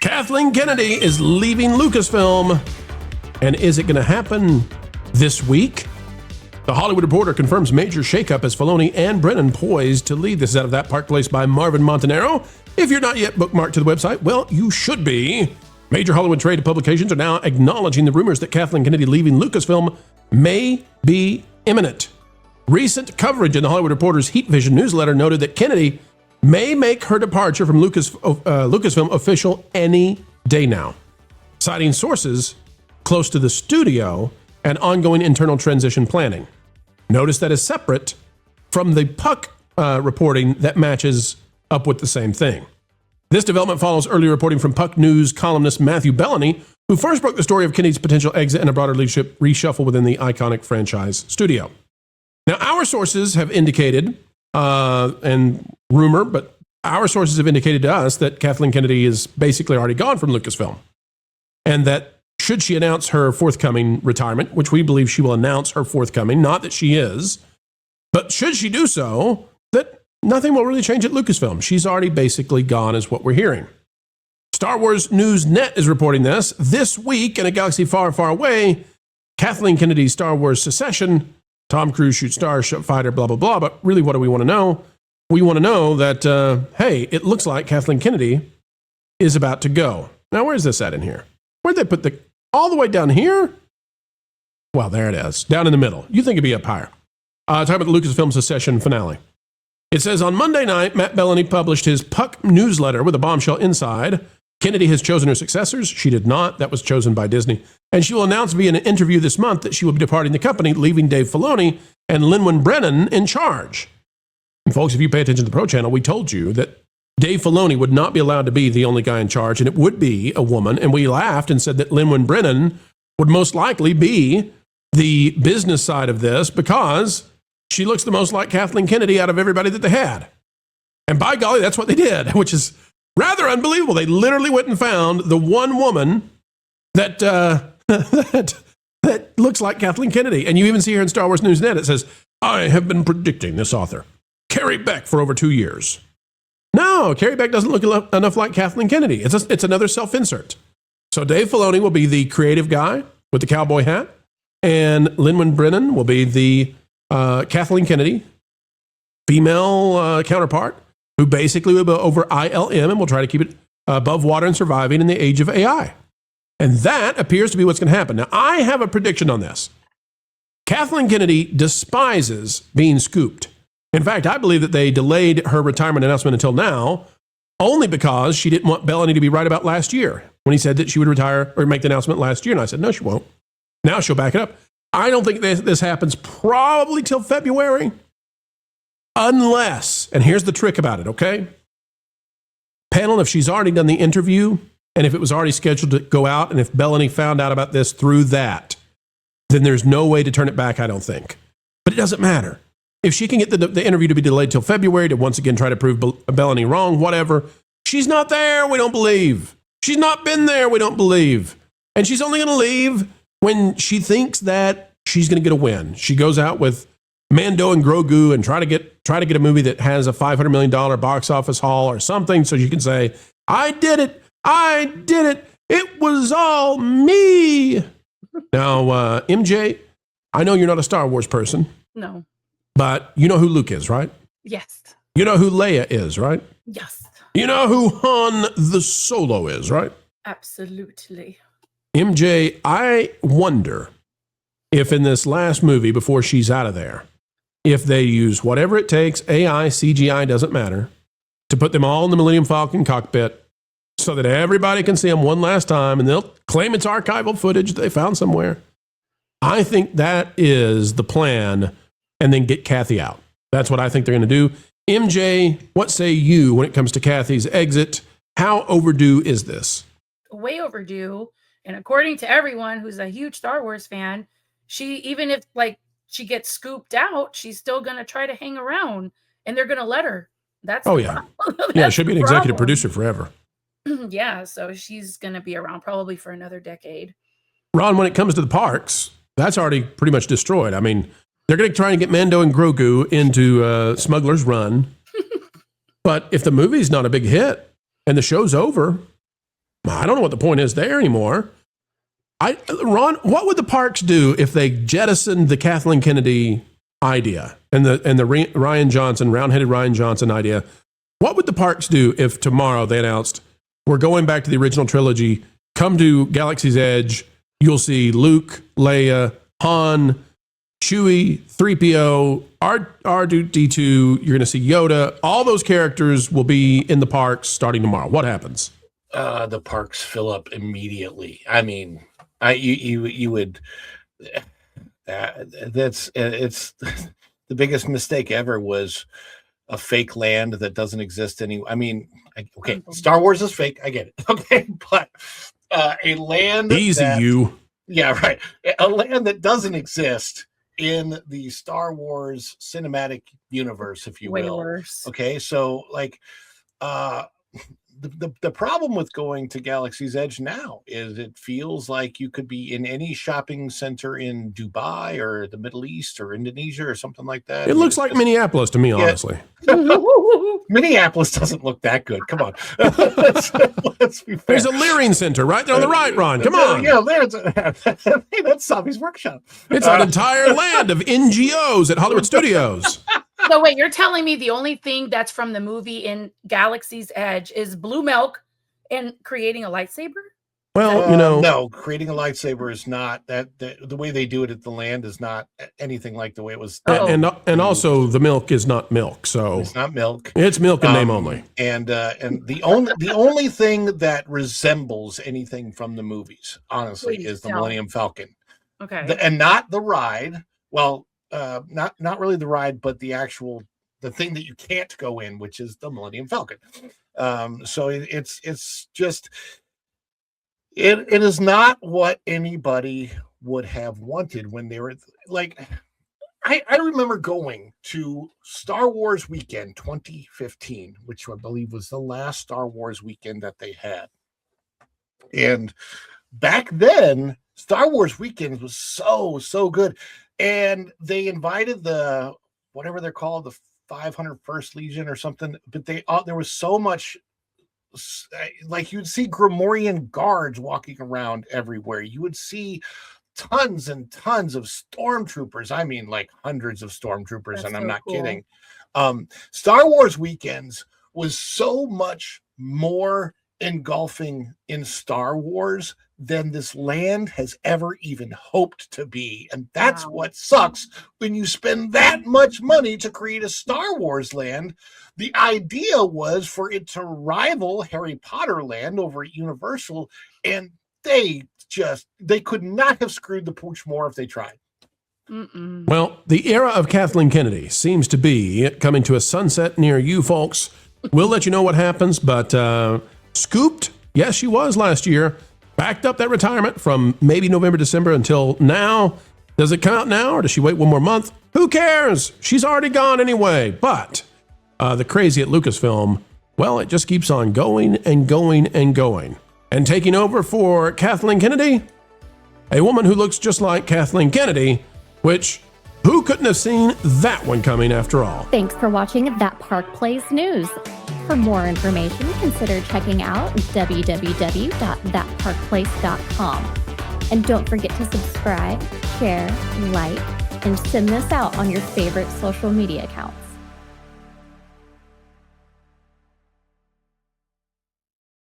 Kathleen Kennedy is leaving Lucasfilm. And is it going to happen this week? The Hollywood Reporter confirms major shakeup as Filoni and Brennan poised to lead. This is out of That Park Place by Marvin Montanaro. If you're not yet bookmarked to the website, well, you should be. Major Hollywood trade publications are now acknowledging the rumors that Kathleen Kennedy leaving Lucasfilm may be imminent. Recent coverage in the Hollywood Reporter's Heat Vision newsletter noted that Kennedy may make her departure from Lucasfilm official any day now, citing sources close to the studio and ongoing internal transition planning. Notice that is separate from the Puck reporting that matches up with the same thing. This development follows early reporting from Puck News columnist Matthew Bellany, who first broke the story of Kennedy's potential exit and a broader leadership reshuffle within the iconic franchise studio. Now, our sources have indicated, and rumor, but our sources have indicated to us that Kathleen Kennedy is basically already gone from Lucasfilm, and that should she announce her forthcoming retirement, which we believe she will announce her forthcoming, not that she is, but should she do so, that nothing will really change at Lucasfilm. She's already basically gone, is what we're hearing. Star Wars News Net is reporting this. This week, in a galaxy far, far away, Kathleen Kennedy's Star Wars secession, Tom Cruise shoots starfighter, blah, blah, blah. But really, what do we want to know? We want to know that, hey, it looks like Kathleen Kennedy is about to go. Now, where's this at in here? Where'd they put the... All the way down here? Well, there it is. Down in the middle. You think it'd be up higher. Talking about the Lucasfilm secession finale. It says, on Monday night, Matt Bellany published his Puck newsletter with a bombshell inside. Kennedy has chosen her successors. She did not. That was chosen by Disney. And she will announce via an interview this month that she will be departing the company, leaving Dave Filoni and Lin-Manuel Brennan in charge. And folks, if you pay attention to the Pro Channel, we told you that Dave Filoni would not be allowed to be the only guy in charge, and it would be a woman. And we laughed and said that Lin-Manuel Brennan would most likely be the business side of this because she looks the most like Kathleen Kennedy out of everybody that they had. And by golly, that's what they did, which is rather unbelievable. They literally went and found the one woman that that looks like Kathleen Kennedy. And you even see her in Star Wars News Net. It says, I have been predicting this author, Carrie Beck, for over 2 years. No, Carrie Beck doesn't look enough like Kathleen Kennedy. It's another self-insert. So Dave Filoni will be the creative guy with the cowboy hat, and Lin-Manuel Brennan will be the Kathleen Kennedy female counterpart, who basically will be over ILM and will try to keep it above water and surviving in the age of AI. And that appears to be what's going to happen. Now, I have a prediction on this. Kathleen Kennedy despises being scooped. In fact, I believe that they delayed her retirement announcement until now only because she didn't want Bellany to be right about last year when he said that she would retire or make the announcement last year. And I said, no, she won't. Now she'll back it up. I don't think this happens probably till February unless, and here's the trick about it, okay? Panel, if she's already done the interview and if it was already scheduled to go out and if Bellany found out about this through that, then there's no way to turn it back, I don't think. But it doesn't matter. If she can get the interview to be delayed till February to once again try to prove Bellany wrong, whatever, she's not there, we don't believe. She's not been there, we don't believe. And she's only going to leave when she thinks that she's going to get a win. She goes out with Mando and Grogu and try to get a movie that has a $500 million box office haul or something so you can say, I did it, it was all me. Now, MJ, I know you're not a Star Wars person. No. But you know who Luke is, right? Yes. You know who Leia is, right? Yes. You know who Han the Solo is, right? Absolutely. MJ, I wonder if in this last movie, before she's out of there, if they use whatever it takes, AI, CGI, doesn't matter, to put them all in the Millennium Falcon cockpit so that everybody can see them one last time and they'll claim it's archival footage that they found somewhere. I think that is the plan, and then get Kathy out. That's what I think they're going to do. MJ, what say you when it comes to Kathy's exit? How overdue is this? Way overdue. And according to everyone who's a huge Star Wars fan, she, even if she gets scooped out, she's still going to try to hang around, and they're going to let her. That's yeah, she'll be an executive producer forever. Yeah, so she's going to be around probably for another decade. Ron, when it comes to the parks, that's already pretty much destroyed. I mean, they're going to try and get Mando and Grogu into Smuggler's Run. But if the movie's not a big hit and the show's over, I don't know what the point is there anymore. Ron, what would the parks do if they jettisoned the Kathleen Kennedy idea and the Ryan Johnson, round-headed Ryan Johnson idea? What would the parks do if tomorrow they announced, we're going back to the original trilogy, come to Galaxy's Edge, you'll see Luke, Leia, Han, Chewie, 3PO, R2-D2, you're going to see Yoda. All those characters will be in the parks starting tomorrow. What happens? The parks fill up immediately. I mean, you would. It's the biggest mistake ever was a fake land that doesn't exist I mean, okay, Star Wars is fake. I get it. Okay, but a land yeah, right. A land that doesn't exist in the Star Wars cinematic universe, if you will. Worse. Okay, so like the problem with going to Galaxy's Edge now is it feels like you could be in any shopping center in Dubai or the Middle East or Indonesia or something like that. It looks like Minneapolis to me, honestly. Minneapolis doesn't look that good. Come on. Let's be fair. There's a Leering Center right there on the right, Ron. Come on. Yeah, hey, that's Savi's workshop. It's an entire land of NGOs at Hollywood Studios. So wait, you're telling me the only thing that's from the movie in Galaxy's Edge is blue milk and creating a lightsaber? Well, no, creating a lightsaber is not that. The way they do it at the land is not anything like the way it was. And also the milk is not milk, so it's not milk. It's milk in name only. And the only thing that resembles anything from the movies, honestly, is the Millennium Falcon. Okay, and not the ride. Well, not really the ride, but the thing that you can't go in, which is the Millennium Falcon. So it's just. It is not what anybody would have wanted when they were like, I remember going to Star Wars Weekend 2015, which I believe was the last Star Wars weekend that they had. And back then, Star Wars Weekend was so good. And they invited the, whatever they're called, the 501st Legion or something, but there was so much. Like you'd see Grimorian guards walking around everywhere. You would see tons and tons of stormtroopers. I mean, like hundreds of stormtroopers, and I'm not kidding. Star Wars Weekends was so much more engulfing in Star Wars than this land has ever even hoped to be. And that's what sucks when you spend that much money to create a Star Wars land. The idea was for it to rival Harry Potter land over at Universal, and they could not have screwed the pooch more if they tried. Mm-mm. Well, the era of Kathleen Kennedy seems to be coming to a sunset near you folks. We'll let you know what happens, but scooped, yes, she was last year, backed up that retirement from maybe November, December until now. Does it count now, or does she wait one more month? Who cares? She's already gone anyway. But the crazy at Lucasfilm, well, it just keeps on going and going and going. And taking over for Kathleen Kennedy, a woman who looks just like Kathleen Kennedy, which who couldn't have seen that one coming after all? Thanks for watching That Park Plays News. For more information, consider checking out www.thatparkplace.com. And don't forget to subscribe, share, like, and send this out on your favorite social media accounts.